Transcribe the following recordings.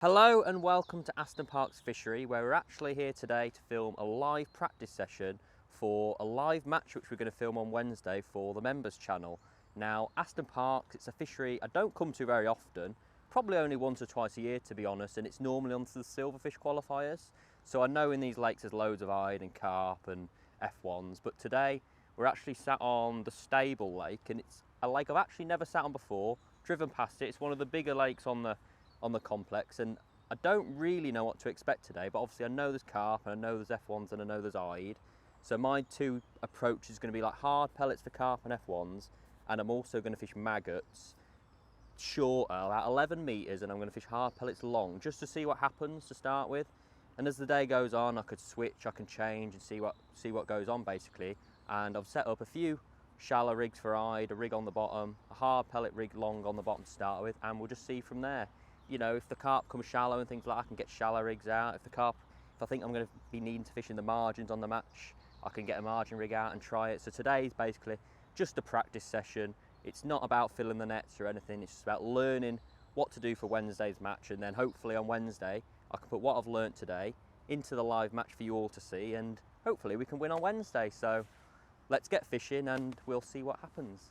Hello and welcome to Aston Park's Fishery, where we're actually here today to film a live practice session for a live match which we're going to film on Wednesday for the members channel. Now, Aston Park, it's a fishery I don't come to very often, probably only once or twice a year to be honest, and it's normally onto the silverfish qualifiers. So I know in these lakes there's loads of ide and carp and F1s, but today we're actually sat on the Stable Lake, and it's a lake I've actually never sat on before, driven past it. It's one of the bigger lakes on the complex, and I don't really know what to expect today, but obviously I know there's carp and I know there's F1s and I know there's ide. So my two approaches are going to be like hard pellets for carp and F1s, and I'm also going to fish maggots shorter, about 11 metres, and I'm going to fish hard pellets long, just to see what happens to start with. And as the day goes on, I could switch, I can change and see what goes on basically. And I've set up a few shallow rigs for ide, a rig on the bottom, a hard pellet rig long on the bottom to start with, and we'll just see from there. You know, if the carp comes shallow and things like that, I can get shallow rigs out. If I think I'm going to be needing to fish in the margins on the match, I can get a margin rig out and try it. So today is basically just a practice session. It's not about filling the nets or anything. It's just about learning what to do for Wednesday's match, and then hopefully on Wednesday I can put what I've learnt today into the live match for you all to see, and hopefully we can win on Wednesday. So let's get fishing and we'll see what happens.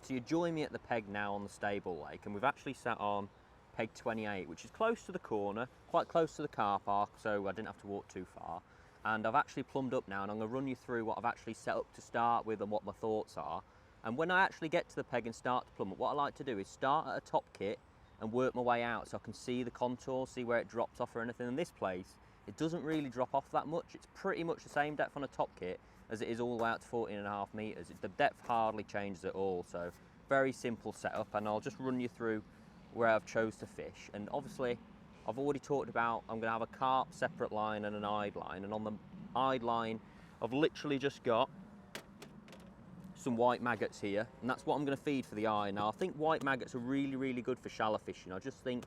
So you join me at the peg now on the Stable Lake, and we've actually sat on peg 28, which is close to the corner, quite close to the car park, so I didn't have to walk too far. And I've actually plumbed up now, and I'm going to run you through what I've actually set up to start with and what my thoughts are. And when I actually get to the peg and start to plumb up, what I like to do is start at a top kit and work my way out so I can see the contour, see where it drops off or anything. In this place, it doesn't really drop off that much. It's pretty much the same depth on a top kit as it is all the way out to 14.5 metres. The depth hardly changes at all, so very simple setup, and I'll just run you through where I've chose to fish. And obviously I've already talked about I'm going to have a carp separate line and an ide line, and on the ide line I've literally just got some white maggots here, and that's what I'm going to feed for the eye. Now I think white maggots are really good for shallow fishing. I just think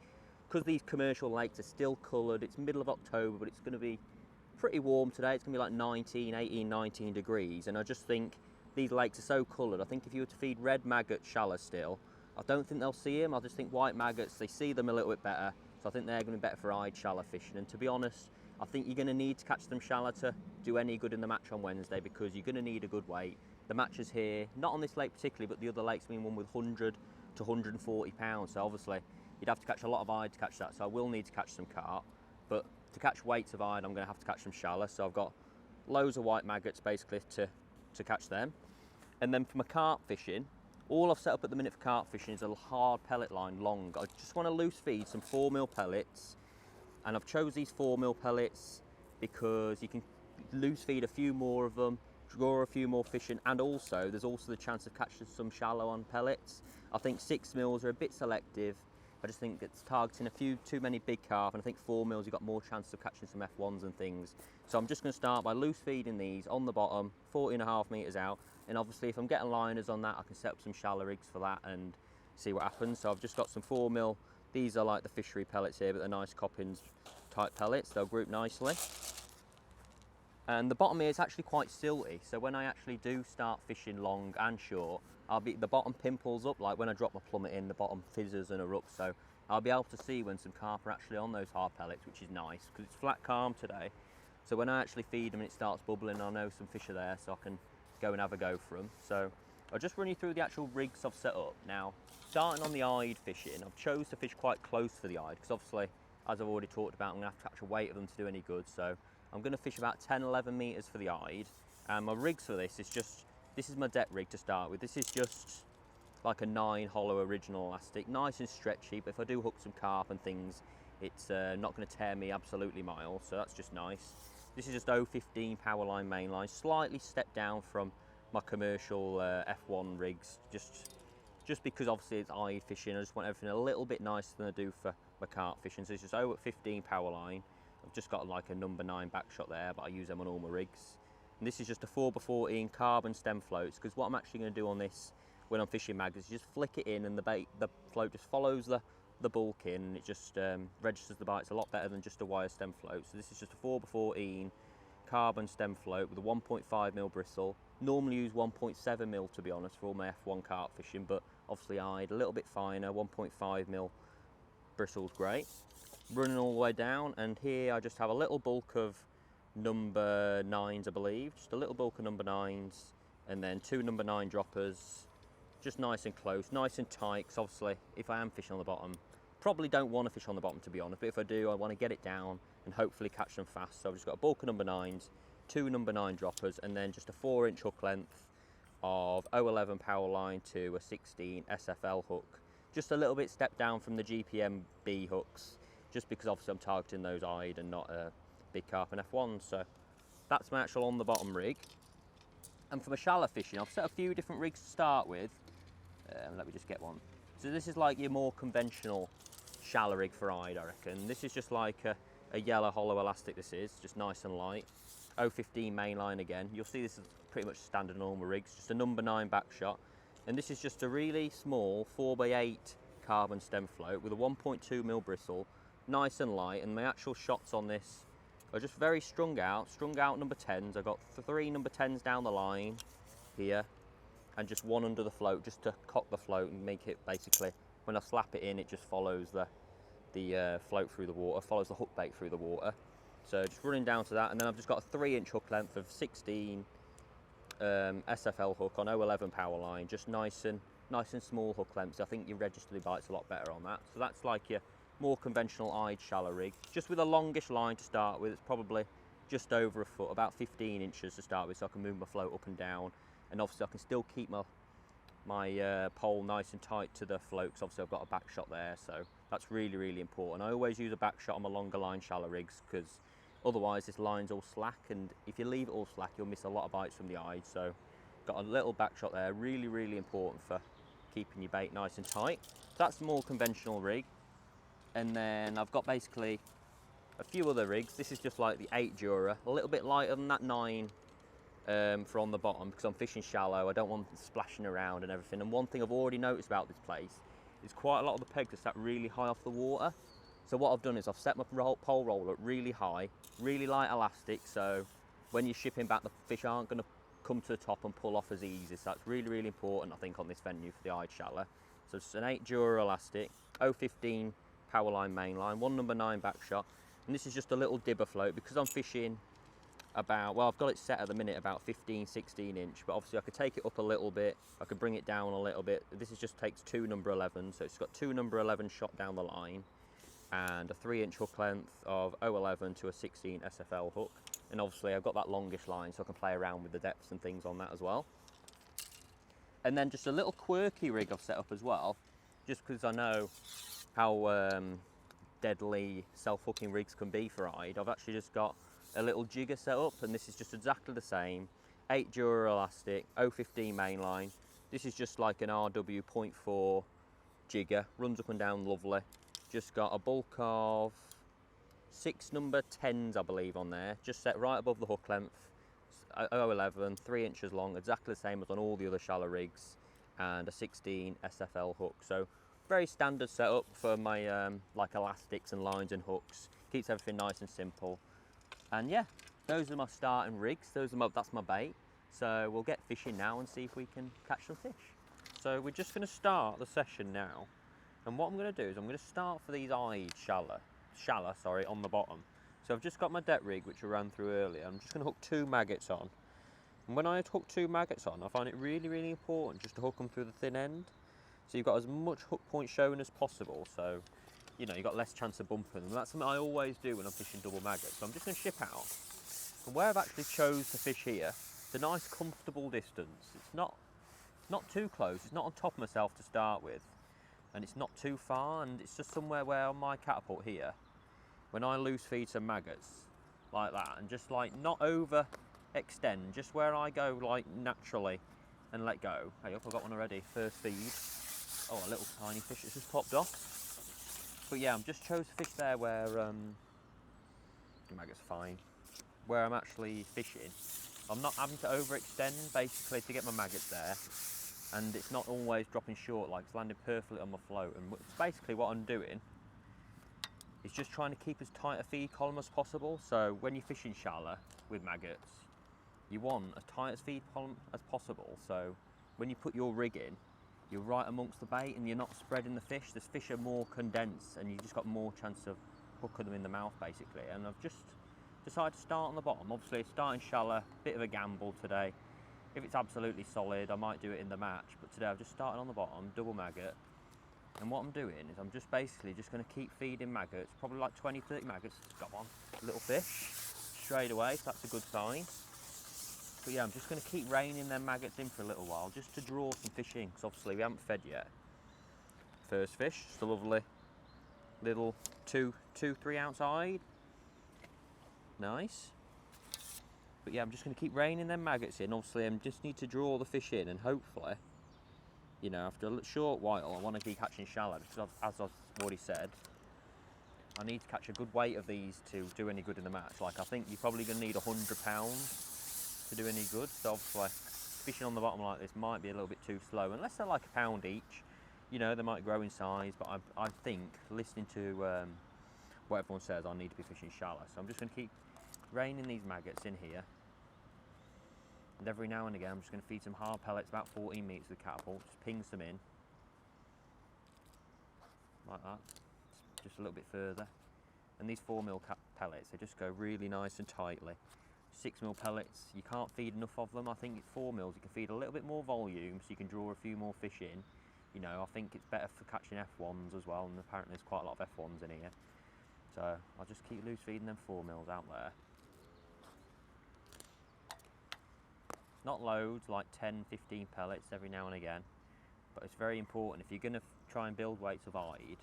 because these commercial lakes are still coloured, it's middle of October, but it's going to be pretty warm today. It's going to be like 18, 19 degrees, and I just think these lakes are so coloured. I think if you were to feed red maggots shallow still, I don't think they'll see them. I just think white maggots, they see them a little bit better, so I think they're going to be better for ide shallow fishing. And to be honest, I think you're going to need to catch them shallow to do any good in the match on Wednesday, because you're going to need a good weight. The match is here, not on this lake particularly, but the other lakes mean one with 100 to 140 pounds, so obviously you'd have to catch a lot of ide to catch that, so I will need to catch some carp. But to catch weights of ide, I'm going to have to catch them shallow, so I've got loads of white maggots basically to catch them. And then for my carp fishing, all I've set up at the minute for carp fishing is a hard pellet line long. I just want to loose feed some 4mm pellets, and I've chose these 4mm pellets because you can loose feed a few more of them, draw a few more fish in, and also there's also the chance of catching some shallow on pellets. I think 6mm are a bit selective. I just think it's targeting a few too many big carp, and I think 4mm you've got more chance of catching some F1s and things. So I'm just going to start by loose feeding these on the bottom, 14.5 metres out, and obviously if I'm getting liners on that, I can set up some shallow rigs for that and see what happens. So I've just got some 4mm. These are like the fishery pellets here, but they're nice Coppins type pellets. They'll group nicely. And the bottom here is actually quite silty, so when I actually do start fishing long and short, the bottom pimples up, like when I drop my plummet in, the bottom fizzes and erupts, so I'll be able to see when some carp are actually on those hard pellets, which is nice, because it's flat calm today. So when I actually feed them and it starts bubbling, I know some fish are there, so I can go and have a go for them. So I'll just run you through the actual rigs I've set up. Now, starting on the ide fishing, I've chose to fish quite close to the ide, because obviously, as I've already talked about, I'm going to have to catch a weight of them to do any good, so I'm going to fish about 10-11 metres for the ide. And my rigs for this is my deck rig to start with. This is just like a 9 hollow original elastic, nice and stretchy, but if I do hook some carp and things, it's not going to tear me absolutely miles, so that's just nice. This is just 015 Powerline mainline, slightly stepped down from my commercial F1 rigs, just because obviously it's ide fishing. I just want everything a little bit nicer than I do for my carp fishing, so it's just 015 Powerline. I've just got like a number 9 back shot there, but I use them on all my rigs. And this is just a 4x14 carbon stem floats, because what I'm actually going to do on this when I'm fishing mag is just flick it in, and the float just follows the bulk in, and it just registers the bites a lot better than just a wire stem float. So this is just a 4x14 carbon stem float with a 1.5mm bristle. Normally use 1.7mm to be honest for all my F1 carp fishing, but obviously ide a little bit finer, 1.5mm bristle's great. Running all the way down, and here I just have a little bulk of number 9s, I believe, just a little bulk of number 9s, and then 2 number 9 droppers, just nice and close, nice and tight, because obviously if I am fishing on the bottom, probably don't want to fish on the bottom to be honest, but if I do, I want to get it down and hopefully catch them fast. So I've just got a bulk of number 9s, 2 number 9 droppers, and then just a 4-inch hook length of 011 power line to a 16 SFL hook, just a little bit step down from the GPMB hooks, just because obviously I'm targeting those eyed and not a big carp and F1s. So that's my actual on the bottom rig. And for my shallow fishing, I've set a few different rigs to start with. Let me just get one. So this is like your more conventional shallow rig for eyed, I reckon. This is just like a yellow hollow elastic, this is, just nice and light. 015 mainline again. You'll see this is pretty much standard normal rigs, just a number 9 back shot. And this is just a really small 4x8 carbon stem float with a 1.2mm bristle, nice and light, and my actual shots on this are just very strung out number 10s. I've got 3 number 10s down the line here, and just 1 under the float, just to cock the float and make it basically, when I slap it in, it just follows the float through the water, follows the hook bait through the water. So just running down to that, and then I've just got a 3-inch hook length of 16 SFL hook on 011 power line, just nice and small hook lengths. I think your registerly bite's a lot better on that. So that's like your more conventional eyed shallow rig, just with a longish line to start with. It's probably just over a foot, about 15 inches to start with, so I can move my float up and down, and obviously I can still keep my pole nice and tight to the float, because obviously I've got a back shot there, so that's really important. I always use a back shot on my longer line shallow rigs, because otherwise this line's all slack, and if you leave it all slack you'll miss a lot of bites from the eye. So got a little back shot there, really important for keeping your bait nice and tight. So that's the more conventional rig. And then I've got basically a few other rigs. This is just like the 8 Dura, a little bit lighter than that 9 for on the bottom, because I'm fishing shallow. I don't want it splashing around and everything. And one thing I've already noticed about this place is quite a lot of the pegs are sat really high off the water. So what I've done is I've set my pole roller up really high, really light elastic, so when you're shipping back, the fish aren't going to come to the top and pull off as easy. So that's really important, I think, on this venue for the eyed shallow. So it's an 8 Dura elastic, 015 power line main line, 1 number 9 back shot, and this is just a little dibber float, because I'm fishing about, well, I've got it set at the minute about 15-16 inch, but obviously I could take it up a little bit, I could bring it down a little bit. This is just takes 2 number 11, so it's got 2 number 11 shot down the line, and a 3-inch hook length of 011 to a 16 SFL hook. And obviously I've got that longish line, so I can play around with the depths and things on that as well. And then just a little quirky rig I've set up as well, just because I know how deadly self-hooking rigs can be for eyed. I've actually just got a little jigger set up, and this is just exactly the same. 8 Dura elastic, 015 mainline. This is just like an RW 0.4 jigger, runs up and down lovely. Just got a bulk of 6 number 10s, I believe, on there, just set right above the hook length, 011, 3 inches long, exactly the same as on all the other shallow rigs, and a 16 SFL hook. So very standard setup for my like elastics and lines and hooks. Keeps everything nice and simple. And yeah, those are my starting rigs. That's my bait. So we'll get fishing now and see if we can catch some fish. So we're just going to start the session now. And what I'm going to do is I'm going to start for these eyed shallow, on the bottom. So I've just got my deck rig, which I ran through earlier. I'm just going to hook 2 maggots on. And when I hook 2 maggots on, I find it really important just to hook them through the thin end. So you've got as much hook point shown as possible. So, you know, you've got less chance of bumping them. That's something I always do when I'm fishing double maggots. So I'm just going to ship out. And where I've actually chose to fish here, it's a nice comfortable distance. It's not too close. It's not on top of myself to start with. And it's not too far, and it's just somewhere where on my catapult here, when I loose feed some maggots like that, and just like not over extend, just where I go like naturally and let go. Hey, up, I've got one already, first feed. Oh, a little tiny fish that's just popped off. But yeah, I'm just chose to fish there where the maggots are fine. Where I'm actually fishing, I'm not having to overextend basically to get my maggots there. And it's not always dropping short, like it's landing perfectly on my float. And basically what I'm doing is just trying to keep as tight a feed column as possible. So when you're fishing shallow with maggots, you want as tight a feed column as possible. So when you put your rig in, you're right amongst the bait and you're not spreading the fish. The fish are more condensed and you just got more chance of hooking them in the mouth basically. And I've just decided to start on the bottom. Obviously starting shallow, bit of a gamble today. If it's absolutely solid, I might do it in the match, but today I've just started on the bottom, double maggot. And what I'm doing is I'm just basically just going to keep feeding maggots, probably like 20-30 maggots. Got one little fish straight away, so that's a good sign. But yeah, I'm just going to keep reining them maggots in for a little while, just to draw some fish in, because obviously we haven't fed yet. First fish, just a lovely little 3 ounce hide. Nice. But yeah, I'm just going to keep reining them maggots in. Obviously, I just need to draw the fish in, and hopefully, you know, after a short while, I want to keep catching shallow, because as I've already said, I need to catch a good weight of these to do any good in the match. Like, I think you're probably going to need 100 pounds to do any good. So obviously, fishing on the bottom like this might be a little bit too slow, unless they're like a pound each. You know, they might grow in size, but I think, listening to what everyone says, I need to be fishing shallow. So I'm just going to keep reining these maggots in here. And every now and again, I'm just going to feed some hard pellets, about 14 metres with the catapult, just ping some in. Like that, just a little bit further. And these 4mm pellets, they just go really nice and tightly. 6mm pellets, you can't feed enough of them. I think it's 4mm, you can feed a little bit more volume, so you can draw a few more fish in. You know, I think it's better for catching F1s as well, and apparently there's quite a lot of F1s in here. So I'll just keep loose feeding them 4mm out there. Not loads, like 10-15 pellets every now and again, but it's very important if you're going to try and build weights of hide,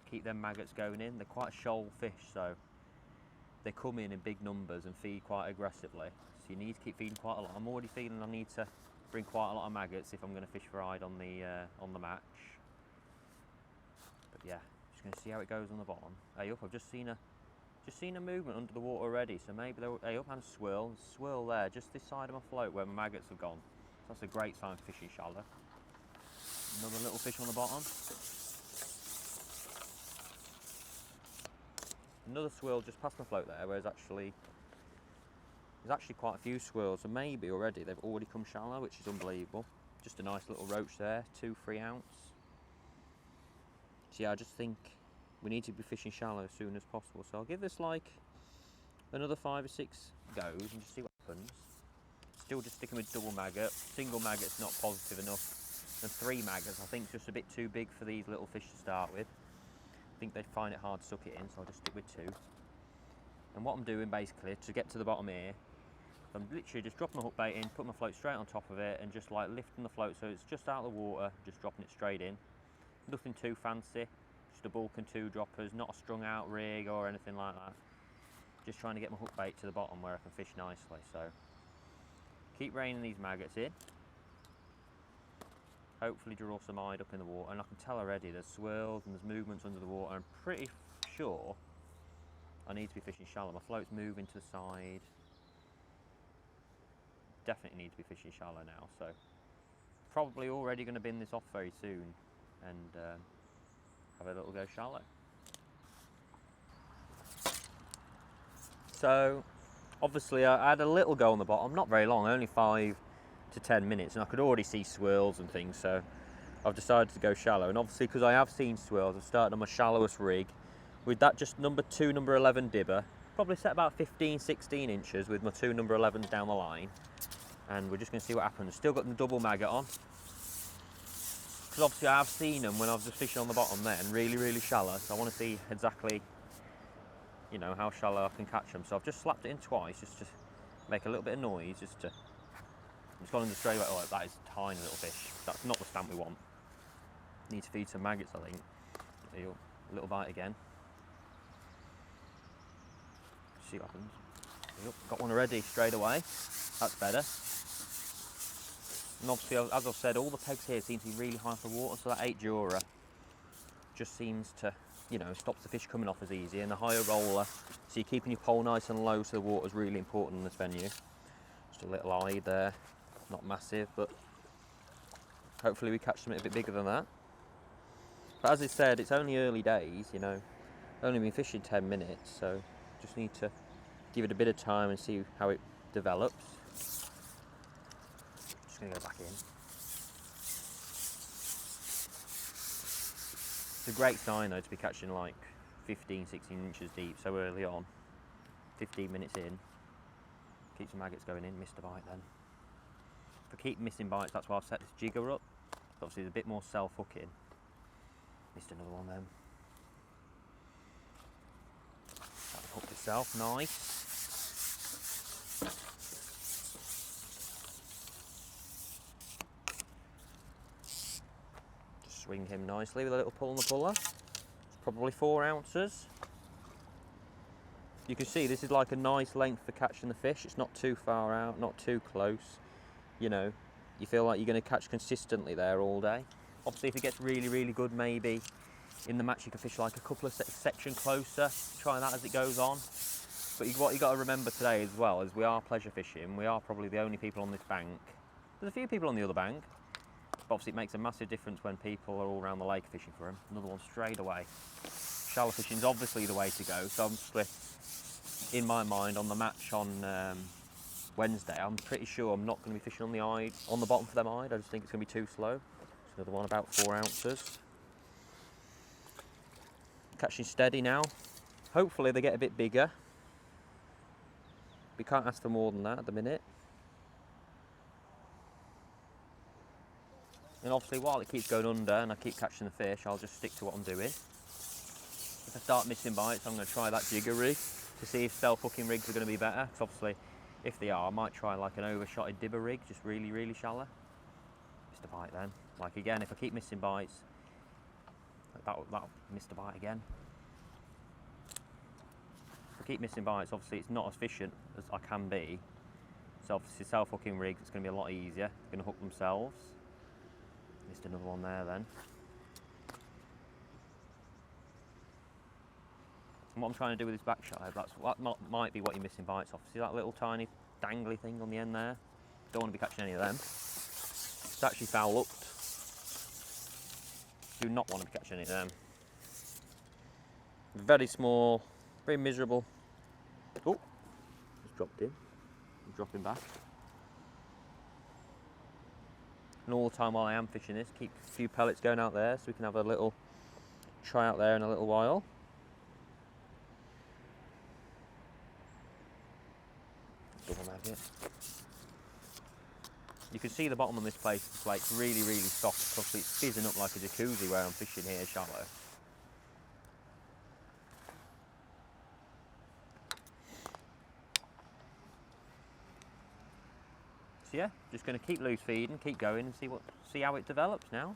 keep them maggots going in. They're quite a shoal fish, so they come in big numbers and feed quite aggressively, so you need to keep feeding quite a lot. I'm already feeling I need to bring quite a lot of maggots if I'm going to fish for hide on the match. But yeah, just going to see how it goes on the bottom. Hey up, I've just seen a movement under the water already, so maybe they'll, hey up, and swirl there, just this side of my float where my maggots have gone. So that's a great sign for fishing shallow. Another little fish on the bottom. Another swirl just past my float there, where there's actually quite a few swirls, so maybe already they've already come shallow, which is unbelievable. Just a nice little roach there, 2-3 ounce. So yeah, I just think we need to be fishing shallow as soon as possible. So I'll give this like another 5 or 6 goes and just see what happens. Still just sticking with double maggot. Single maggot's not positive enough. And 3 maggots I think is just a bit too big for these little fish to start with. I think they'd find it hard to suck it in, so I'll just stick with 2. And what I'm doing basically to get to the bottom here, I'm literally just dropping my hook bait in, putting my float straight on top of it, and just like lifting the float so it's just out of the water, just dropping it straight in. Nothing too fancy, just a bulk and 2 droppers, not a strung out rig or anything like that. Just trying to get my hook bait to the bottom where I can fish nicely. So keep reining these maggots in. Hopefully draw some hide up in the water, and I can tell already there's swirls and there's movements under the water. I'm pretty sure I need to be fishing shallow. My float's moving to the side. Definitely need to be fishing shallow now, so probably already going to bin this off very soon and have a little go shallow. So obviously I had a little go on the bottom, not very long, only 5 to 10 minutes, and I could already see swirls and things, so I've decided to go shallow. And obviously because I have seen swirls, I've started on my shallowest rig with that just number 2, number 11 dibber, probably set about 15-16 inches with my 2 number 11s down the line. And we're just going to see what happens. Still got the double maggot on, because obviously I have seen them when I was just fishing on the bottom then, really shallow, so I want to see exactly, you know, how shallow I can catch them. So I've just slapped it in twice, just to make a little bit of noise, it's gone in the straight away. Oh, that is a tiny little fish. That's not the stamp we want. Need to feed some maggots, I think. A little bite again. See what happens. Got one already straight away. That's better. And obviously, as I've said, all the pegs here seem to be really high for water, so that 8 Jura just seems to, you know, stops the fish coming off as easy. And the higher roller, so you're keeping your pole nice and low, so the water is really important in this venue. Just a little eye there, not massive, but hopefully we catch something a bit bigger than that. But as I said, it's only early days, you know, only been fishing 10 minutes, so just need to give it a bit of time and see how it develops. Just going to go back in. It's a great sign though to be catching like 15, 16 inches deep so early on. 15 minutes in. Keep some maggots going in, missed a bite then. If I keep missing bites, that's why I've set this jigger up. Obviously there's a bit more self-hooking. Missed another one then. That hooked itself, nice. Just swing him nicely with a little pull on the puller. It's probably 4 ounces. You can see this is like a nice length for catching the fish. It's not too far out, not too close. You know, you feel like you're going to catch consistently there all day. Obviously if it gets really, really good, maybe in the match you can fish like a couple of sections closer. Try that as it goes on. But what you've got to remember today as well is we are pleasure fishing. We are probably the only people on this bank. There's a few people on the other bank. But obviously it makes a massive difference when people are all around the lake fishing for them. Another one straight away. Shallow fishing is obviously the way to go. So I'm just, in my mind, on the match on Wednesday, I'm pretty sure I'm not going to be fishing on the bottom for them eyed. I just think it's going to be too slow. There's another one about 4 ounces. Catching steady now. Hopefully they get a bit bigger. We can't ask for more than that at the minute. And obviously while it keeps going under and I keep catching the fish, I'll just stick to what I'm doing. If I start missing bites, I'm going to try that jigger rig to see if self-hooking rigs are going to be better. Because obviously, if they are, I might try like an overshotted dibber rig, just really, really shallow. Missed a bite then. Like again, if I keep missing bites, that'll missed a bite again. If I keep missing bites, obviously it's not as efficient as I can be. So obviously self-hooking rigs, it's going to be a lot easier. They're going to hook themselves. Missed another one there then. And what I'm trying to do with this back shot, might be what you're missing bites off. See that little tiny dangly thing on the end there? Don't want to be catching any of them. It's actually foul hooked. Do not want to be catching any of them. Very small, very miserable. Oh, just dropped in. I'm dropping back. And all the time while I am fishing this, keep a few pellets going out there so we can have a little try out there in a little while. Double maggot. You can see the bottom of this place is like really, really soft because it's fizzing up like a jacuzzi where I'm fishing here shallow. So yeah, just going to keep loose feeding, keep going, and see how it develops now.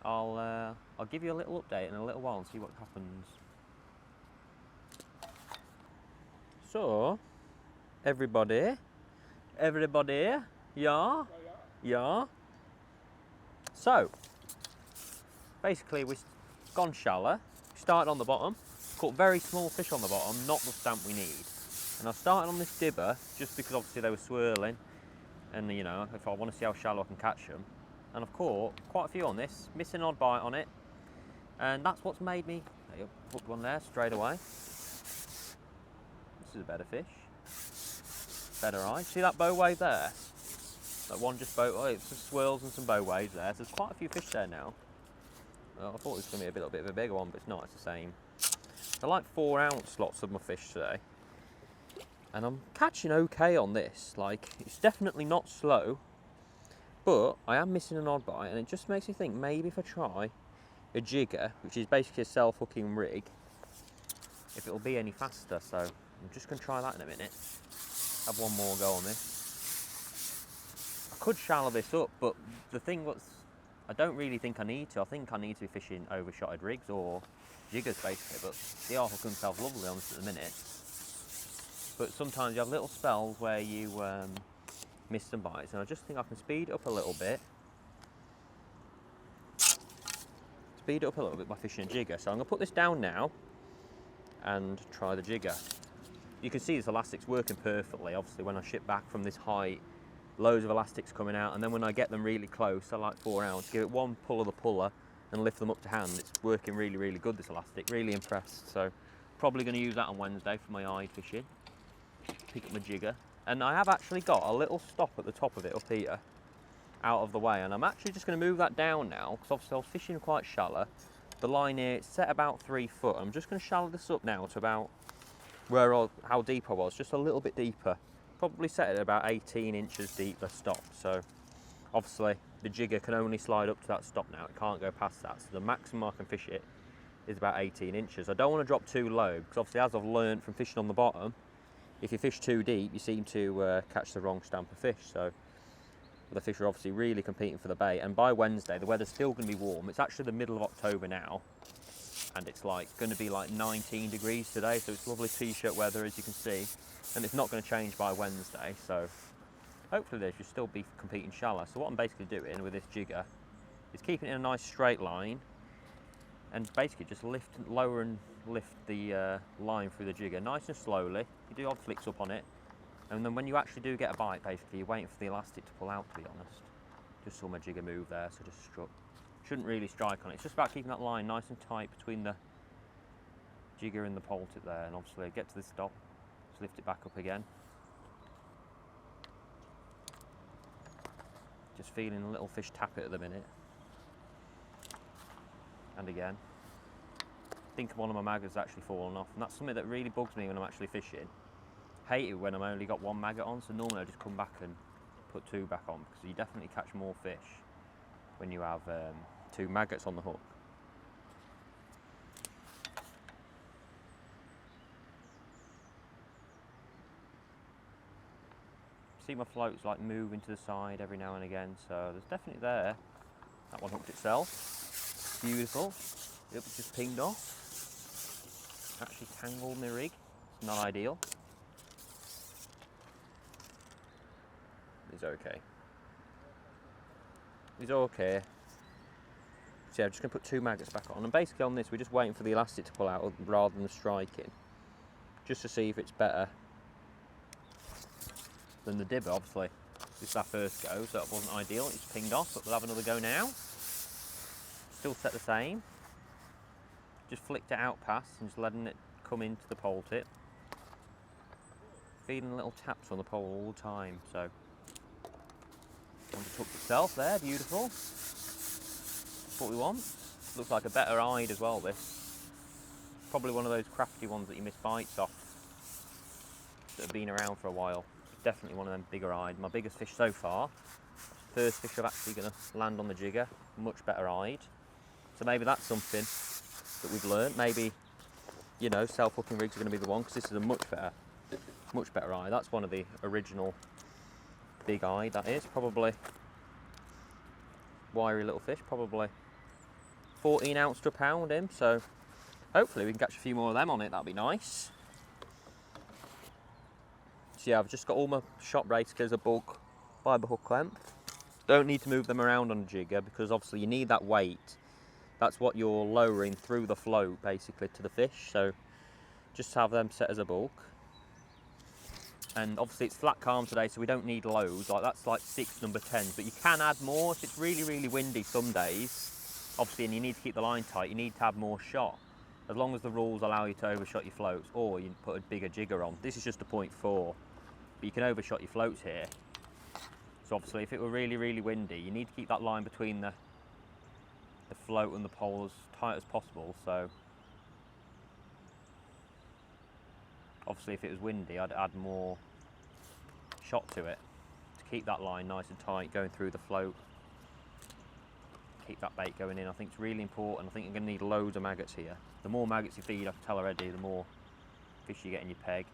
I'll give you a little update in a little while and see what happens. So, everybody, yeah. So, basically we've gone shallow, started on the bottom, caught very small fish on the bottom, not the stamp we need. And I started on this dibber just because obviously they were swirling, and you know, if I want to see how shallow I can catch them. And I've caught quite a few on this, missing an odd bite on it, and that's what's made me hook one there straight away. This is a better fish, better eye. See that bow wave there? That one just it's some swirls and some bow waves there. So there's quite a few fish there now. Well, I thought it was going to be a little bit of a bigger one, but it's not. It's the same. I like 4 ounce lots of my fish today. And I'm catching okay on this. Like, it's definitely not slow, but I am missing an odd bite, and it just makes me think maybe if I try a jigger, which is basically a self-hooking rig, if it'll be any faster. So I'm just going to try that in a minute. Have one more go on this. I could shallow this up, but the thing was, I don't really think I need to. I think I need to be fishing overshotted rigs or jiggers basically, but they are hooking themselves lovely on this at the minute. But sometimes you have little spells where you miss some bites, and I just think I can speed it up a little bit. Speed it up a little bit by fishing a jigger. So I'm going to put this down now and try the jigger. You can see this elastic's working perfectly. Obviously when I ship back from this height, loads of elastics coming out, and then when I get them really close, I like 4 ounce, give it one pull of the puller and lift them up to hand. It's working really, really good, this elastic. Really impressed. So probably going to use that on Wednesday for my eye fishing. Pick up my jigger, and I have actually got a little stop at the top of it up here, out of the way, and I'm actually just going to move that down now because obviously I was fishing quite shallow. the line here, it's set about 3 foot. I'm just going to shallow this up now to about how deep I was, just a little bit deeper. Probably set it about 18 inches deeper stop. So obviously the jigger can only slide up to that stop now, it can't go past that. So the maximum I can fish it is about 18 inches. I don't want to drop too low, because obviously, as I've learned from fishing on the bottom, if you fish too deep, you seem to catch the wrong stamp of fish. So the fish are obviously really competing for the bait. And by Wednesday, the weather's still going to be warm. It's actually the middle of October now, and it's like going to be like 19 degrees today. So it's lovely t-shirt weather, as you can see, and it's not going to change by Wednesday. So hopefully they should still be competing shallow. So what I'm basically doing with this jigger is keeping it in a nice straight line, and basically just lower and lift the line through the jigger nice and slowly. You do odd flicks up on it, and then when you actually do get a bite, basically you're waiting for the elastic to pull out, to be honest. Just saw my jigger move there, so just struck. Shouldn't really strike on it. It's just about keeping that line nice and tight between the jigger and the pole tip there, and obviously get to this stop, just lift it back up again. Just feeling a little fish tap it at the minute. And again. I think one of my maggots has actually fallen off, and that's something that really bugs me when I'm actually fishing. Hate it when I've only got one maggot on, so normally I just come back and put 2 back on, because you definitely catch more fish when you have 2 maggots on the hook. See my floats like moving to the side every now and again, so there's definitely there. That one hooked itself. Beautiful. It just pinged off. Actually tangled my rig. It's not ideal. He's okay. He's okay. So yeah, I'm just going to put 2 maggots back on. And basically on this, we're just waiting for the elastic to pull out rather than the striking. Just to see if it's better than the dibber, obviously. This is our first go, so that wasn't ideal. It's pinged off, but we'll have another go now. Still set the same. Just flicked it out past and just letting it come into the pole tip. Feeding little taps on the pole all the time, so. Just hooked itself there, beautiful. That's what we want. Looks like a better eyed as well, this. Probably one of those crafty ones that you miss bites off, that have been around for a while. Definitely one of them bigger eyed. My biggest fish so far. First fish I'm actually going to land on the jigger, much better eyed. So maybe that's something that we've learned. Maybe, you know, self-hooking rigs are going to be the one, because this is a much better eye. That's one of the original big eye, that is. Probably wiry little fish, probably 14 ounce to a pound him, so hopefully we can catch a few more of them on it. That'd be nice. So yeah, I've just got all my shot breakers above by the hook clamp. Don't need to move them around on the jigger, because obviously you need that weight. That's what you're lowering through the float basically to the fish, so just have them set as a bulk. And obviously it's flat calm today, so we don't need loads. Like that's like 6 number 10s, but you can add more if it's really, really windy some days. Obviously, and you need to keep the line tight, you need to have more shot. As long as the rules allow you to overshot your floats, or you put a bigger jigger on. This is just a 0.4, but you can overshot your floats here. So obviously if it were really, really windy, you need to keep that line between the float and the pole as tight as possible. So obviously if it was windy, I'd add more shot to it to keep that line nice and tight going through the float. Keep that bait going in. I think it's really important. I think you're going to need loads of maggots here. The more maggots you feed, I can tell already, the more fish you get in your peg.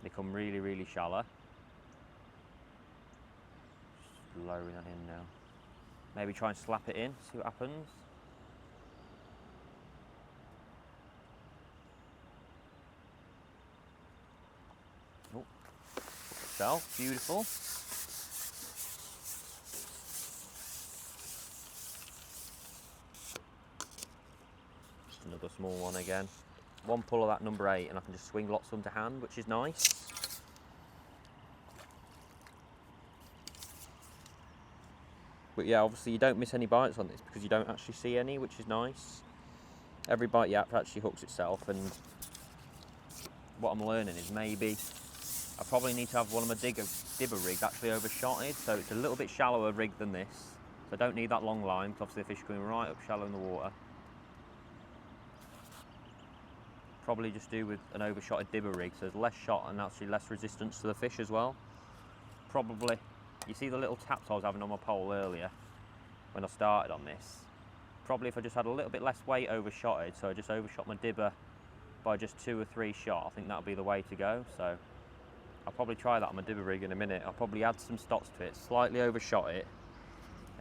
They come really, really shallow. Just lowering that in now. Maybe try and slap it in, see what happens. Oh, itself, beautiful. Just another small one again. One pull of that number 8 and I can just swing lots of them to hand, which is nice. But yeah, obviously you don't miss any bites on this because you don't actually see any, which is nice. Every bite you have actually hooks itself, and what I'm learning is maybe I probably need to have one of my dibber rigs actually overshotted, so it's a little bit shallower rig than this. So I don't need that long line, because obviously the fish are coming right up shallow in the water. Probably just do with an overshotted dibber rig, so there's less shot and actually less resistance to the fish as well. Probably, you see the little taps I was having on my pole earlier when I started on this. Probably if I just had a little bit less weight overshotted, so I just overshot my dibber by just 2 or 3 shot, I think that would be the way to go. So I'll probably try that on my dibber rig in a minute. I'll probably add some stots to it, slightly overshot it,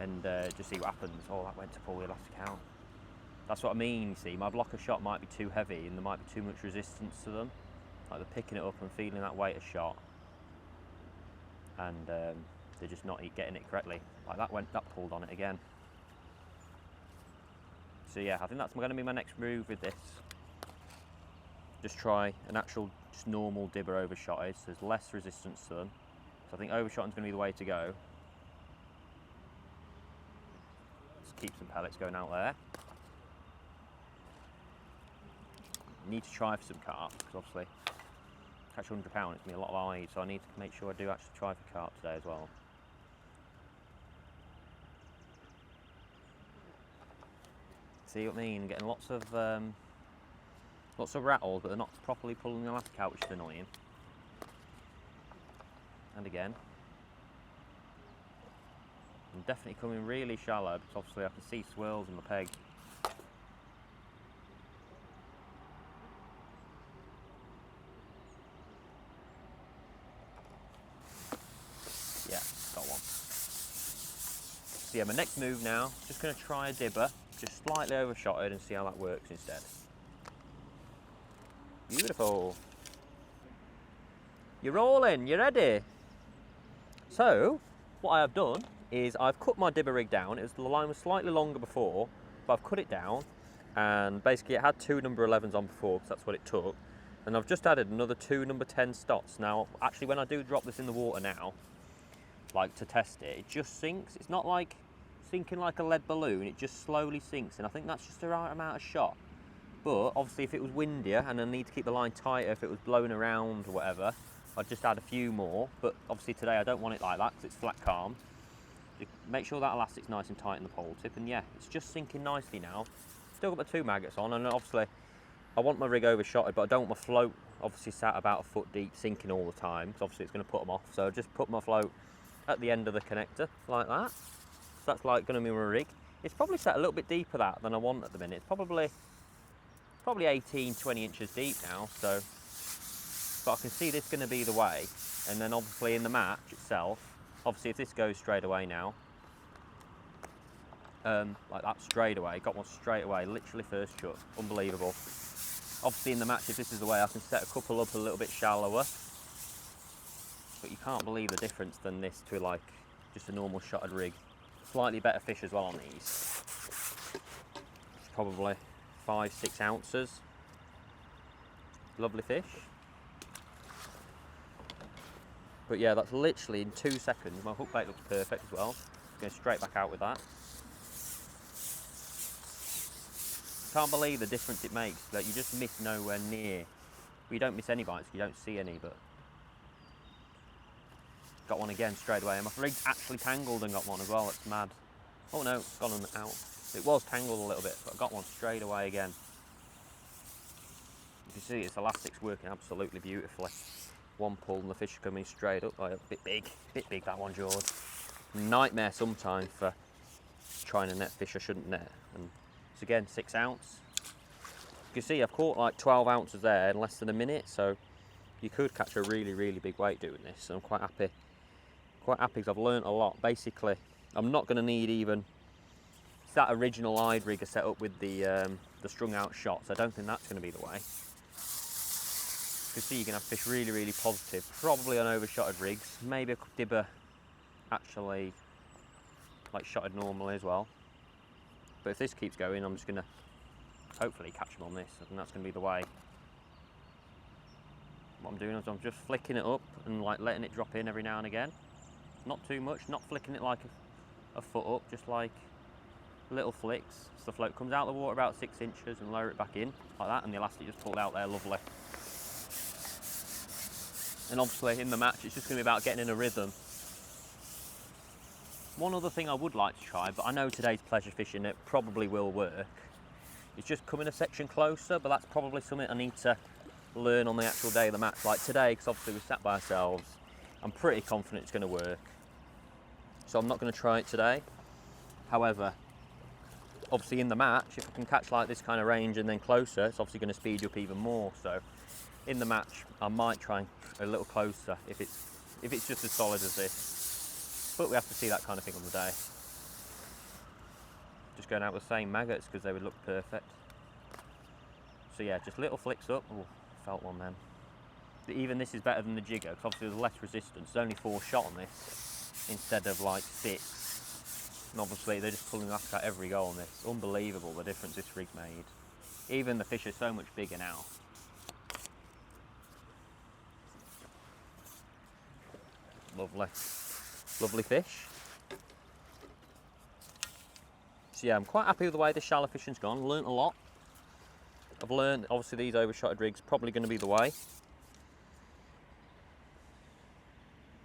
and just see what happens. Oh, that went to pull the elastic out. That's what I mean, you see, my blocker shot might be too heavy and there might be too much resistance to them. Like they're picking it up and feeling that weight of shot, and they're just not getting it correctly. Like that pulled on it again. So yeah, I think that's going to be my next move with this. Just try an actual, just normal dibber overshotted, so there's less resistance to them. So I think overshotting's going to be the way to go. Just keep some pellets going out there. Need to try for some carp, because obviously catch £100 it's going to be a lot of eyes, so I need to make sure I do actually try for carp today as well. See what I mean? Getting lots of rattles, but they're not properly pulling the elastic out, which is annoying. And again, I'm definitely coming really shallow, because obviously I can see swirls in my peg. Yeah, got one. So yeah, my next move now, just going to try a dibber, just slightly overshotted, and see how that works instead. Beautiful. You're rolling, you ready? So, what I have done is I've cut my dibber rig down. The line was slightly longer before, but I've cut it down, and basically it had 2 number 11s on before, because that's what it took. And I've just added another 2 number 10 stots. Now, actually when I do drop this in the water now, like to test it, it just sinks. It's not like sinking like a lead balloon, it just slowly sinks, and I think that's just the right amount of shot. But obviously if it was windier and I need to keep the line tighter, if it was blowing around or whatever, I'd just add a few more. But obviously today I don't want it like that, because it's flat calm. Make sure that elastic's nice and tight in the pole tip, and yeah, it's just sinking nicely now. Still got my 2 maggots on, and obviously I want my rig overshotted, but I don't want my float obviously sat about a foot deep sinking all the time, because obviously it's going to put them off. So I just put my float at the end of the connector like that. So that's like going to be my rig. It's probably set a little bit deeper than I want at the minute. It's probably 18, 20 inches deep now, so, but I can see this going to be the way. And then obviously in the match itself, obviously if this goes straight away now, like that straight away, got one straight away, literally first shot, unbelievable. Obviously in the match, if this is the way, I can set a couple up a little bit shallower, but you can't believe the difference than this to like just a normal shotted rig. Slightly better fish as well on these. It's probably 5-6 ounces. Lovely fish. But yeah, that's literally in 2 seconds. My hook bait looks perfect as well. Going straight back out with that. Can't believe the difference it makes. Like, you just miss nowhere near. Well, you don't miss any bites, you don't see any, but got one again straight away. And my rig's actually tangled and got one as well. It's mad. Oh no, it's gone out. It was tangled a little bit, but I got one straight away again. You can see its elastic's working absolutely beautifully. One pull and the fish are coming straight up. Like, a bit big that one, George. Nightmare sometimes for trying to net fish I shouldn't net. And it's again 6 ounce. You can see I've caught like 12 ounces there in less than a minute, so you could catch a really, really big weight doing this. So I'm quite happy. Quite happy because I've learnt a lot. Basically, I'm not going to need even that original eyed rig I set up with the strung out shots. I don't think that's going to be the way. You can see you can have fish really, really positive. Probably on overshotted rigs. Maybe a dibber actually like shotted normally as well. But if this keeps going, I'm just going to hopefully catch them on this. I think that's going to be the way. What I'm doing is I'm just flicking it up and like letting it drop in every now and again. Not too much, not flicking it like a foot up, just like little flicks. So the float comes out of the water about 6 inches and lower it back in like that, and the elastic just pulled out there lovely. And obviously in the match it's just going to be about getting in a rhythm. One other thing I would like to try, but I know today's pleasure fishing, it probably will work, is just coming a section closer, but that's probably something I need to learn on the actual day of the match. Like today, because obviously we sat by ourselves, I'm pretty confident it's going to work. So I'm not going to try it today. However, obviously in the match, if I can catch like this kind of range and then closer, it's obviously going to speed you up even more. So in the match, I might try a little closer if it's just as solid as this. But we have to see that kind of thing on the day. Just going out with the same maggots because they would look perfect. So yeah, just little flicks up. Oh, felt one then. But even this is better than the jigger because obviously there's less resistance. There's only 4 shot on this instead of like 6. And obviously they're just pulling off at every go on this. Unbelievable the difference this rig made. Even the fish are so much bigger now. Lovely. Lovely fish. So yeah, I'm quite happy with the way the shallow fishing's gone. Learnt a lot. I've learned obviously these overshotted rigs probably going to be the way.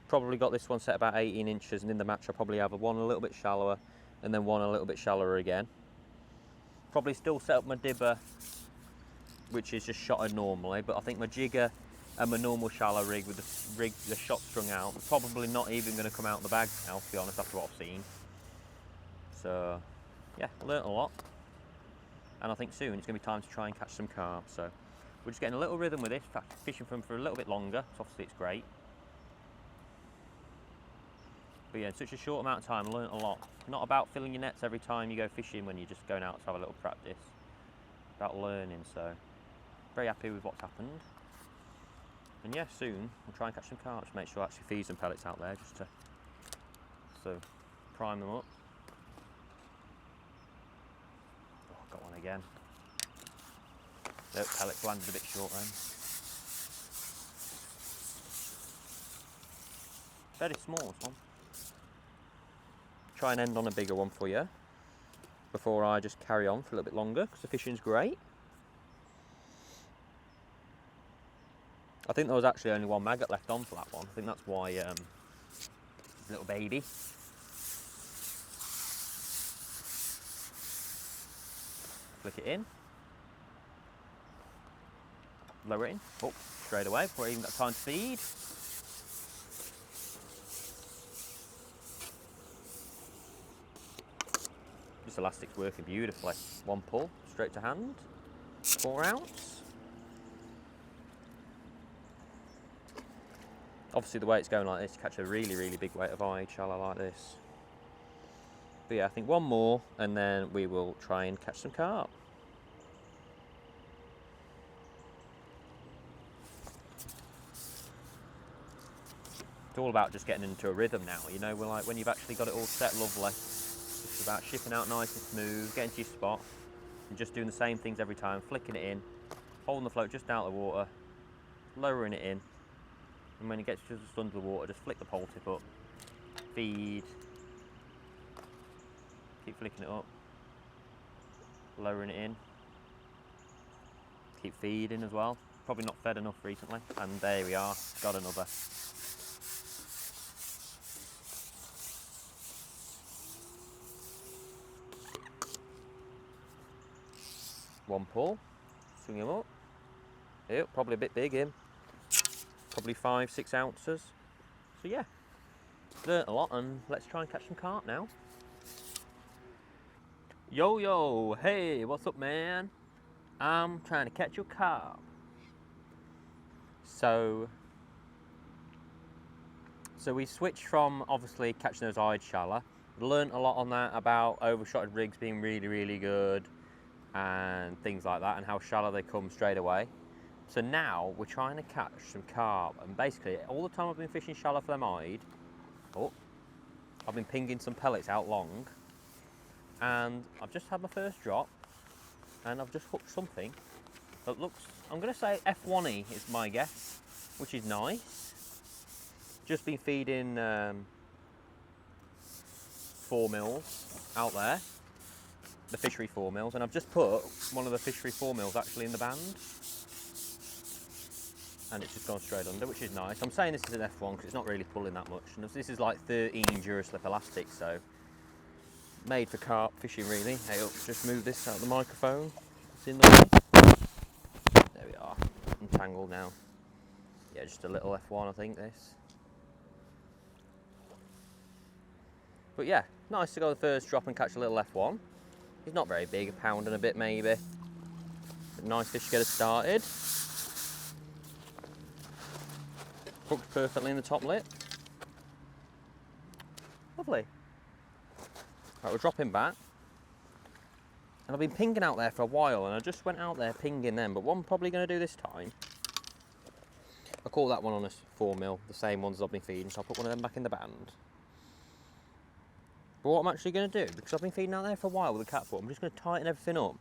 Probably got this one set about 18 inches, and in the match I'll probably have one a little bit shallower and then one a little bit shallower again. Probably still set up my dibber, which is just shotted normally, but I think my jigger and my normal shallow rig with the shot strung out, probably not even going to come out in the bag now, to be honest, after what I've seen. So yeah, learnt a lot, and I think soon it's going to be time to try and catch some carp. So we're just getting a little rhythm with this, fishing for them for a little bit longer, so obviously it's great. But yeah, in such a short amount of time, I learnt a lot. Not about filling your nets every time you go fishing when you're just going out to have a little practice. About learning, so very happy with what's happened. And yeah, soon we'll try and catch some carp. Make sure I actually feed some pellets out there just to prime them up. Oh, got one again. The pellets landed a bit short then. Very small this one. Try and end on a bigger one for you before I just carry on for a little bit longer because the fishing's great. I think there was actually only one maggot left on for that one. I think that's why little baby. Flick it in. Lower it in. Oh, straight away before I even got time to feed. This elastic's working beautifully. One pull, straight to hand. 4 ounce. Obviously the way it's going like this, catch a really, really big weight of eye shallow like this. But yeah, I think one more and then we will try and catch some carp. It's all about just getting into a rhythm now, you know, we're like when you've actually got it all set lovely. It's about shipping out nice and smooth, getting to your spot, and just doing the same things every time, flicking it in, holding the float just out of the water, lowering it in, and when it gets just under the water, just flick the pole tip up, feed, keep flicking it up, lowering it in, keep feeding as well. Probably not fed enough recently, and there we are, got another. One pull, swing him up. Yep, probably a bit big him. Probably 5-6 ounces. So yeah, learnt a lot, and let's try and catch some carp now. Yo, hey, what's up, man? I'm trying to catch your carp. So we switched from obviously catching those eyed shallow. Learnt a lot on that about overshotted rigs being really, really good and things like that, and how shallow they come straight away. So now we're trying to catch some carp, and basically all the time I've been fishing shallow for them eyed, I've been pinging some pellets out long, and I've just had my first drop, and I've just hooked something that looks, I'm going to say F1E is my guess, which is nice. Just been feeding 4 mils out there. The fishery 4 mils, and I've just put one of the fishery 4 mils actually in the band, and it's just gone straight under, which is nice. I'm saying this is an F1 because it's not really pulling that much. And this is like 13 Duraslip elastic, so made for carp fishing really. Hey, just move this out of the microphone. It's in the way. There we are, entangled now. Yeah, just a little F1 I think this. But yeah, nice to go the first drop and catch a little F1. He's not very big, a pound and a bit maybe. But nice fish to get us started. Hooked perfectly in the top lip. Lovely. Right, we'll drop him back. And I've been pinging out there for a while, and I just went out there pinging them, but what I'm probably going to do this time, I caught that one on a 4mm, the same ones I've been feeding, so I'll put one of them back in the band. But what I'm actually going to do, because I've been feeding out there for a while with the catapult, I'm just going to tighten everything up.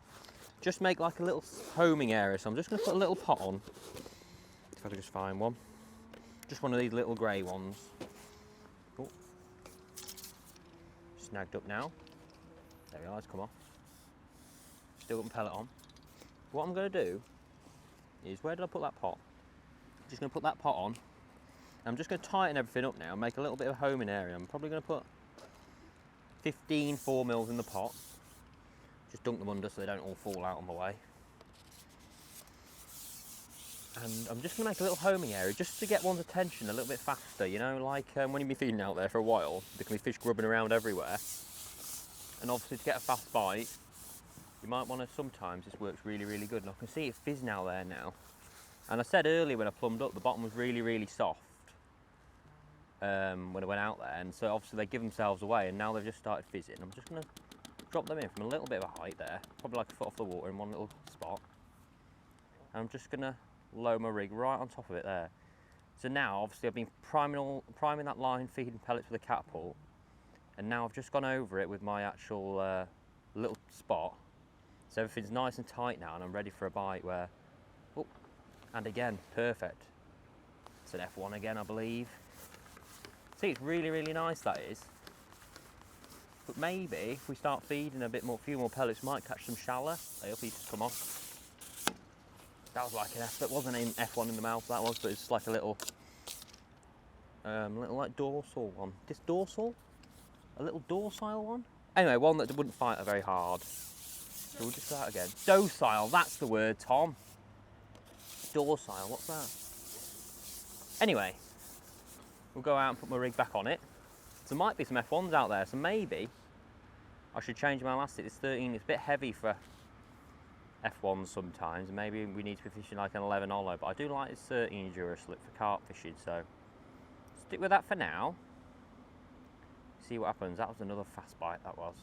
Just make like a little homing area, so I'm just going to put a little pot on. If I could just find one. Just one of these little grey ones. Oh. Snagged up now. There we are, it's come off. Still got my pellet on. What I'm going to do is, where did I put that pot? I'm just going to put that pot on. I'm just going to tighten everything up now and make a little bit of a homing area. I'm probably going to put 15 4mm in the pot. Just dunk them under so they don't all fall out on the way. And I'm just going to make a little homing area just to get one's attention a little bit faster, you know, like when you've been feeding out there for a while, there can be fish grubbing around everywhere. And obviously to get a fast bite, you might want to, sometimes this works really, really good. And I can see it fizzing out there now. And I said earlier when I plumbed up, the bottom was really, really soft when I went out there. And so obviously they give themselves away, and now they've just started fizzing. I'm just going to drop them in from a little bit of a height there, probably like a foot off the water in one little spot. And I'm just going to lower my rig right on top of it there. So now obviously I've been priming that line, feeding pellets with a catapult, and now I've just gone over it with my actual little spot. So everything's nice and tight now, and I'm ready for a bite where, oh, and again, perfect. It's an F1 again, I believe. See, it's really, really nice, that is. But maybe if we start feeding a few more pellets, we might catch some shallow. They up, he's just come off. That was like an F, that wasn't an F1 in the mouth, that was, but it's like a little like dorsal one. This dorsal? A little dorsile one? Anyway, one that wouldn't fight her very hard. So we'll just go out again. Docile, that's the word, Tom. Dorsile, what's that? Anyway, we'll go out and put my rig back on it. There might be some F1s out there, so maybe I should change my elastic. This 13, it's a bit heavy for F1s sometimes. Maybe we need to be fishing like an 11 Holloway, but I do like this 13 Duraslip for carp fishing, so stick with that for now. See what happens. That was another fast bite, that was.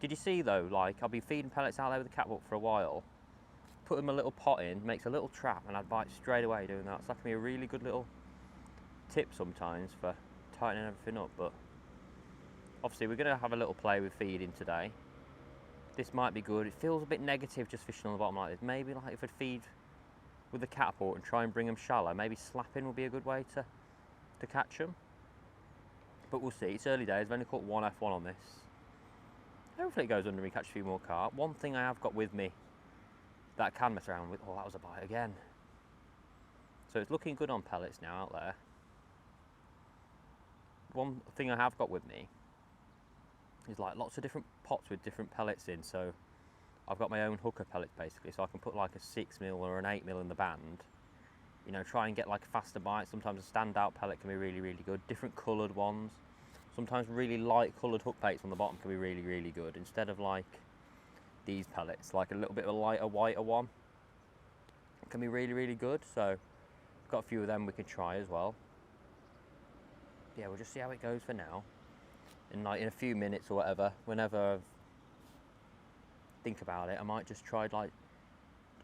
Did you see though, like I've been feeding pellets out there with the catapult for a while, put them a little pot in, makes a little trap, and I'd bite straight away doing that. So that can be a really good little tip sometimes for tightening everything up. But obviously we're going to have a little play with feeding today. This might be good. It feels a bit negative just fishing on the bottom like this. Maybe like if I'd feed with the catapult and try and bring them shallow, maybe slapping would be a good way to catch them. But we'll see. It's early days. I've only caught one F1 on this. Hopefully it goes under me, catch a few more carp. One thing I have got with me that I can mess around with. Oh, that was a bite again. So it's looking good on pellets now out there. One thing I have got with me is like lots of different pots with different pellets in. So I've got my own hooker pellets basically, so I can put like a 6mm or an 8mm in the band. You know, try and get like a faster bite. Sometimes a standout pellet can be really, really good. Different coloured ones. Sometimes really light coloured hook baits on the bottom can be really, really good. Instead of like these pellets, like a little bit of a lighter, whiter one can be really, really good. So I've got a few of them we can try as well. Yeah, we'll just see how it goes for now. In like in a few minutes or whatever, whenever I think about it, I might just try like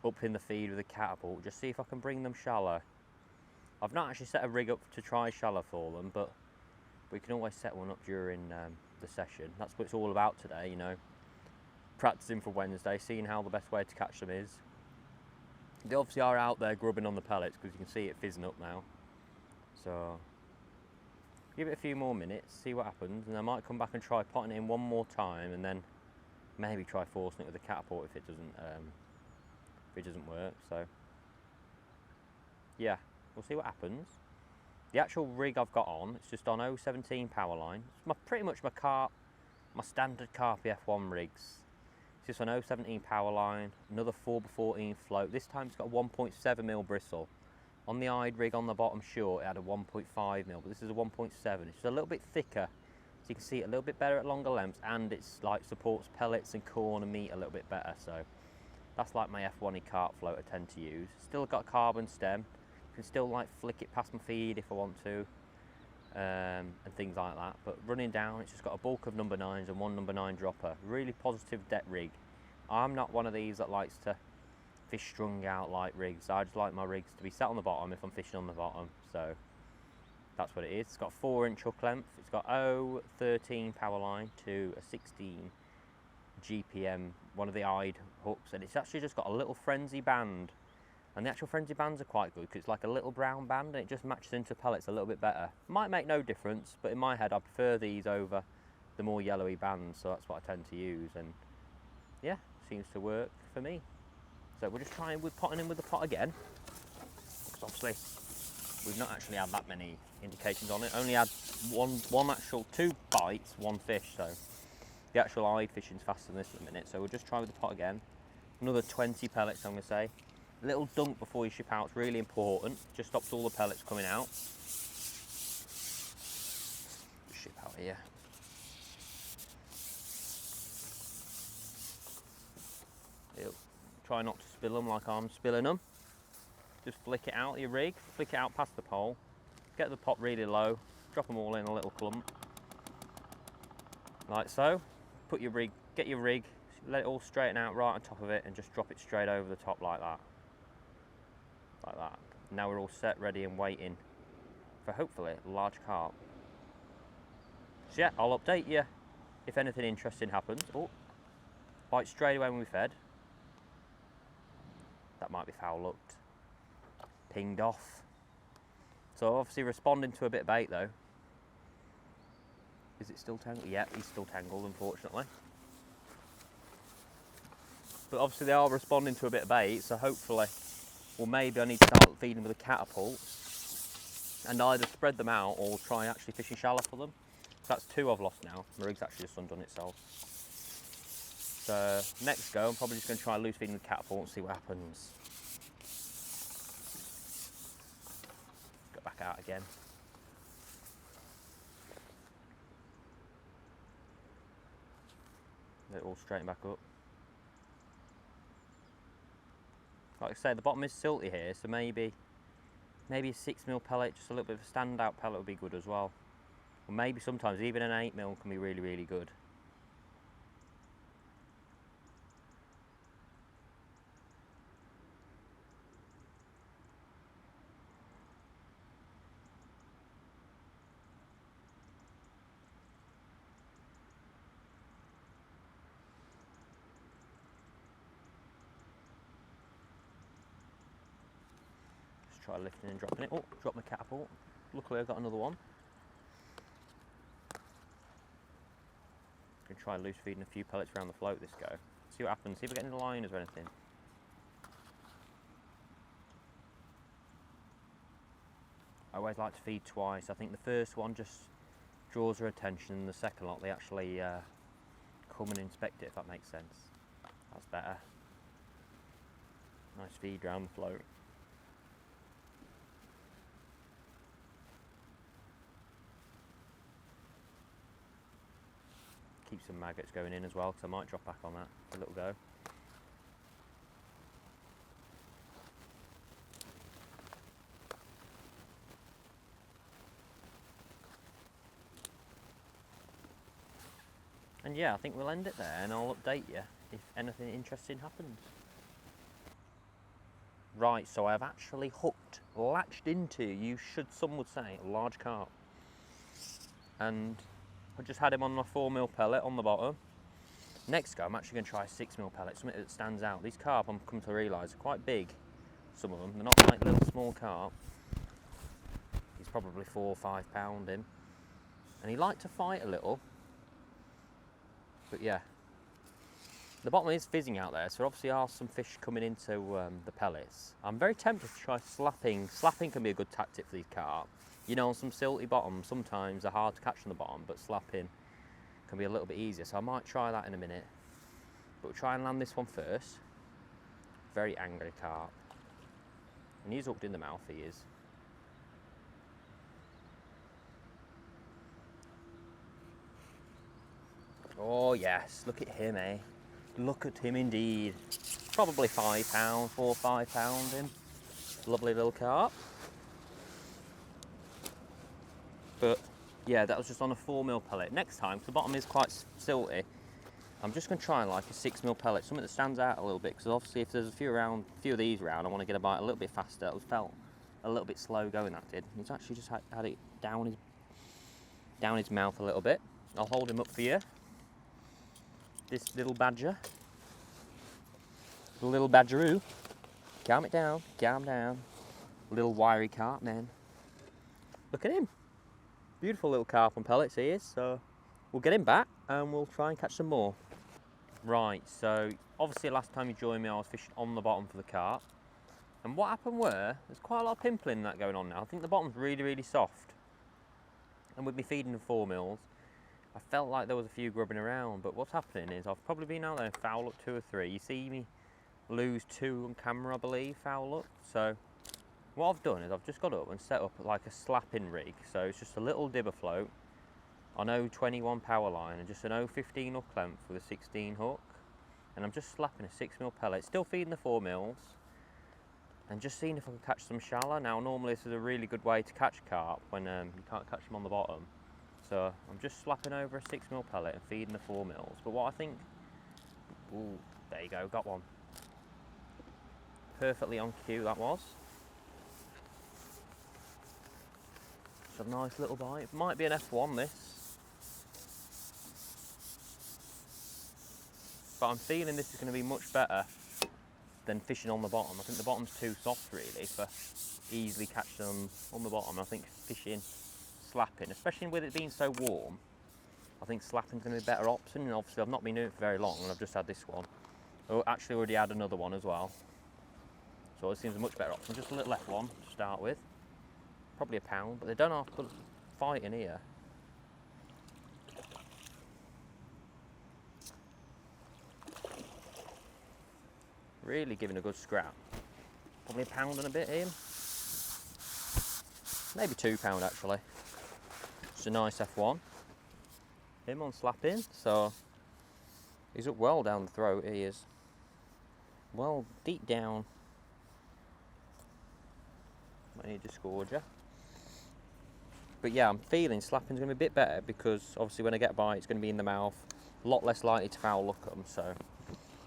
up in the feed with a catapult, just see if I can bring them shallow. I've not actually set a rig up to try shallow for them, but we can always set one up during the session. That's what it's all about today, you know. Practicing for Wednesday, seeing how the best way to catch them is. They obviously are out there grubbing on the pellets because you can see it fizzing up now. So give it a few more minutes, see what happens, and I might come back and try potting it in one more time, and then maybe try forcing it with a catapult if it doesn't work. So yeah, we'll see what happens. The actual rig I've got on, it's just on 017 power line. It's pretty much my standard carp F1 rigs. It's just on 017 power line, another 4x14 float. This time it's got a 1.7mm bristle. On the eyed rig on the bottom short, it had a 1.5mm, but this is a 1.7. It's just a little bit thicker, so you can see it a little bit better at longer lengths, and it's like supports pellets and corn and meat a little bit better. So that's like my F1 carp float I tend to use. Still got a carbon stem. Can still like flick it past my feed if I want to, and things like that. But running down, it's just got a bulk of number 9s and one number 9 dropper. Really positive deck rig. I'm not one of these that likes to fish strung out like rigs. I just like my rigs to be sat on the bottom if I'm fishing on the bottom. So that's what it is. It's got 4-inch hook length. It's got 013 power line to a 16 GPM, one of the eyed hooks, and it's actually just got a little frenzy band. And the actual frenzy bands are quite good because it's like a little brown band and it just matches into pellets a little bit better. Might make no difference, but in my head I prefer these over the more yellowy bands, so that's what I tend to use, and yeah, seems to work for me. So we're just trying with potting in with the pot again, because obviously we've not actually had that many indications on it. Only had one actual 2 bites, 1 fish, so the actual eyed fishing's faster than this at the minute. So we'll just try with the pot again. Another 20 pellets, I'm going to say. A little dunk before you ship out is really important. Just stops all the pellets coming out. Ship out here. Try not to spill them like I'm spilling them. Just flick it out your rig, flick it out past the pole. Get the pot really low, drop them all in a little clump. Like so. Put your rig, get your rig, let it all straighten out right on top of it and just drop it straight over the top like that. Like that. Now we're all set, ready and waiting for hopefully a large carp. So yeah, I'll update you if anything interesting happens. Oh, bite straight away when we fed. That might be foul looked. Pinged off. So obviously responding to a bit of bait though. Is it still tangled? Yeah, he's still tangled unfortunately. But obviously they are responding to a bit of bait, so hopefully, well, maybe I need to start feeding with a catapult and either spread them out or try actually fishing shallow for them. So that's 2 I've lost now. My rig's actually just undone itself. So next go, I'm probably just going to try loose feeding with catapult and see what happens. Go back out again. Let it all straighten back up. Like I say, the bottom is silty here, so maybe a 6mm pellet, just a little bit of a standout pellet would be good as well. Or maybe sometimes even an 8mm can be really, really good. Try lifting and dropping it. Oh, drop my catapult. Luckily I got another one. Gonna try loose feeding a few pellets around the float this go. See what happens, see if we get any liners or anything. I always like to feed twice. I think the first one just draws their attention, and the second lot they actually come and inspect it, if that makes sense. That's better. Nice feed around the float. Keep some maggots going in as well, because I might drop back on that for a little go. And yeah, I think we'll end it there, and I'll update you if anything interesting happens. Right, so I've actually latched into, some would say, a large carp. And I just had him on my 4mm pellet on the bottom. Next go, I'm actually going to try a 6mm pellet, something that stands out. These carp, I'm come to realise, are quite big, some of them. They're not like little small carp. He's probably 4 or 5 pound in. And he liked to fight a little. But yeah, The bottom is fizzing out there, so obviously are some fish coming into the pellets. I'm very tempted to try slapping. Slapping can be a good tactic for these carp. You know, on some silty bottoms, sometimes they're hard to catch on the bottom, but slapping can be a little bit easier. So I might try that in a minute. But we'll try and land this one first. Very angry carp. And he's hooked in the mouth, he is. Oh yes, look at him, eh? Look at him indeed. Probably 5 pound, 4 or 5 pound him. Lovely little carp. But yeah, that was just on a 4mm pellet. Next time, because the bottom is quite silty, I'm just going to try like a 6mm pellet, something that stands out a little bit, because obviously if there's a few of these around, I want to get a bite a little bit faster. It felt a little bit slow going, that did. He's actually just had it down his mouth a little bit. I'll hold him up for you. This little badger. The little badgeroo. Calm it down, calm down. Little wiry carp, man. Look at him. Beautiful little carp on pellets he is, so we'll get him back and we'll try and catch some more. Right, so obviously last time you joined me I was fishing on the bottom for the carp. And what happened were, there's quite a lot of pimpling that going on now. I think the bottom's really, really soft. And with me feeding the 4mm, I felt like there was a few grubbing around, but what's happening is I've probably been out there and foul up 2 or 3. You see me lose 2 on camera, I believe, foul up. So what I've done is I've just got up and set up like a slapping rig. So it's just a little dibber float on 021 power line and just an 015 hook length with a 16 hook. And I'm just slapping a 6mm pellet, still feeding the 4mm, and just seeing if I can catch some shallow. Now normally this is a really good way to catch carp when you can't catch them on the bottom. So I'm just slapping over a 6mm pellet and feeding the 4mm. But what I think, ooh, there you go, got one. Perfectly on cue that was. It's a nice little bite. It might be an F1 this. But I'm feeling this is going to be much better than fishing on the bottom. I think the bottom's too soft really for easily catching them on the bottom. I think fishing, slapping, especially with it being so warm, I think slapping's going to be a better option. And obviously I've not been doing it for very long and I've just had this one. I actually already had another one as well. So it seems a much better option. Just a little F1 to start with. Probably a pound, but they don't have to put fight in here. Really giving a good scrap. Probably a pound and a bit in. Maybe 2 pound actually. It's a nice F1. Him on slapping, so he's up well down the throat, he is. Well deep down. Might need to disgorge you. But yeah, I'm feeling slapping's going to be a bit better because obviously when I get a bite it's going to be in the mouth. A lot less likely to foul look them, so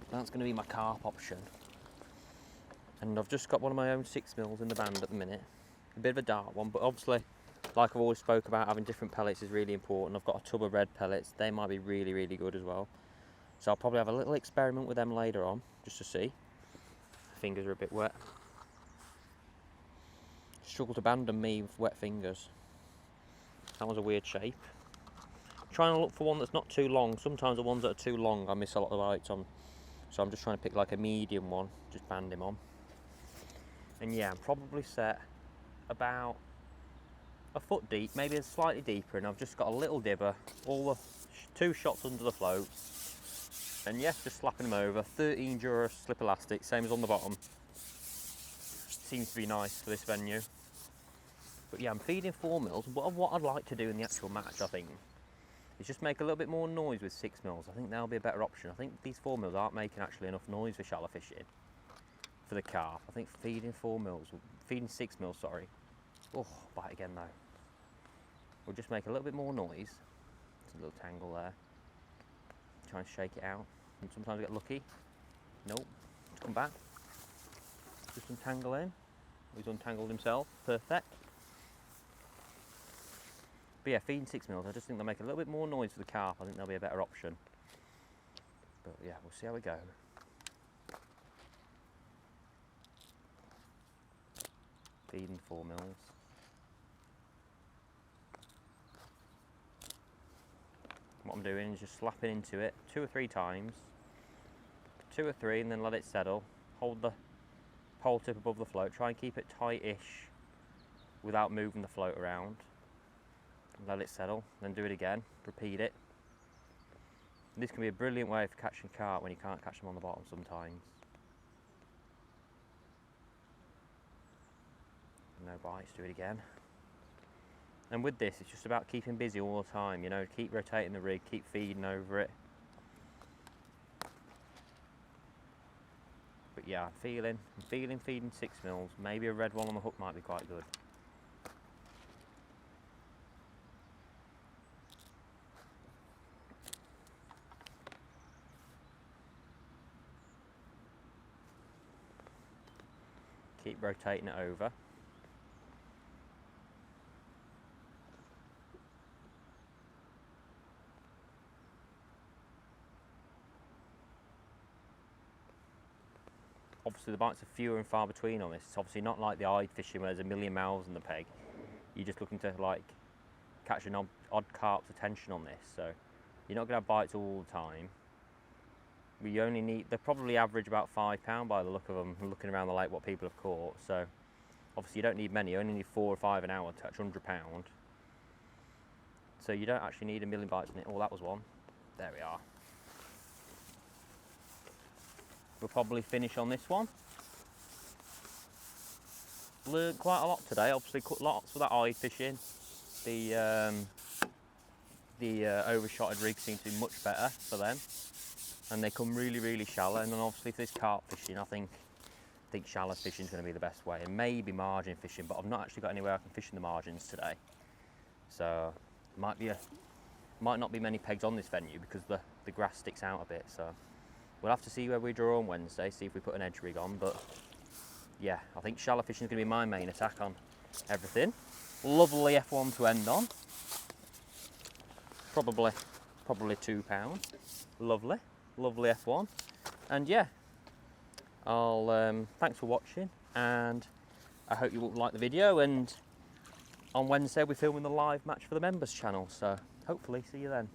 that's going to be my carp option. And I've just got one of my own 6mm in the band at the minute. A bit of a dark one, but obviously, like I've always spoke about, having different pellets is really important. I've got a tub of red pellets. They might be really, really good as well. So I'll probably have a little experiment with them later on, just to see. Fingers are a bit wet. Struggle to abandon me with wet fingers. That was a weird shape. Trying to look for one that's not too long. Sometimes the ones that are too long I miss a lot of bites on. So I'm just trying to pick like a medium one, just band him on. And yeah, I'm probably set about a foot deep, maybe slightly deeper, and I've just got a little dibber, all the 2 shots under the float. And yes, just slapping them over. 13 Dura slip elastic, same as on the bottom. Seems to be nice for this venue. But yeah, I'm feeding 4mm. What I'd like to do in the actual match, I think, is just make a little bit more noise with 6mm. I think that'll be a better option. I think these 4mm aren't making actually enough noise for shallow fishing for the carp. I think feeding 6mm, sorry. Oh, bite again though. We'll just make a little bit more noise. There's a little tangle there. Try and shake it out. And sometimes I get lucky. Nope. Just come back. Just untangle him. He's untangled himself. Perfect. But yeah, feeding 6mm, I just think they'll make a little bit more noise for the carp. I think they'll be a better option. But yeah, we'll see how we go. Feeding 4mm. What I'm doing is just slapping into it 2 or 3 times. 2 or 3 and then let it settle. Hold the pole tip above the float, try and keep it tight-ish without moving the float around. Let it settle, then do it again, repeat it. This can be a brilliant way for catching carp when you can't catch them on the bottom sometimes. No bites, do it again. And with this, it's just about keeping busy all the time, you know, keep rotating the rig, keep feeding over it. But yeah, I'm feeling feeding 6 mils. Maybe a red one on the hook might be quite good. Keep rotating it over. Obviously the bites are fewer and far between on this. It's obviously not like the eyed fishing where there's a million mouths in the peg. You're just looking to like catch an odd carp's attention on this, so you're not going to have bites all the time. We only need, they probably average about £5 by the look of them, looking around the lake what people have caught, so obviously you don't need many, you only need 4 or 5 an hour to catch £100. So you don't actually need a million bites in it. Oh, that was one. There we are. We'll probably finish on this one. Learned quite a lot today, obviously cut lots for that eye fishing. The overshotted rigs seem to be much better for them. And they come really shallow, and then obviously for this carp fishing, I think shallow fishing is going to be the best way, and maybe margin fishing, but I've not actually got anywhere I can fish in the margins today. So might not be many pegs on this venue because the grass sticks out a bit, so we'll have to see where we draw on Wednesday, see if we put an edge rig on, but yeah, I think shallow fishing is going to be my main attack on everything. Lovely F1 to end on. Probably £2. Lovely F1. And yeah, I'll thanks for watching, and I hope you all like the video, and on Wednesday we're filming the live match for the members channel, so hopefully see you then.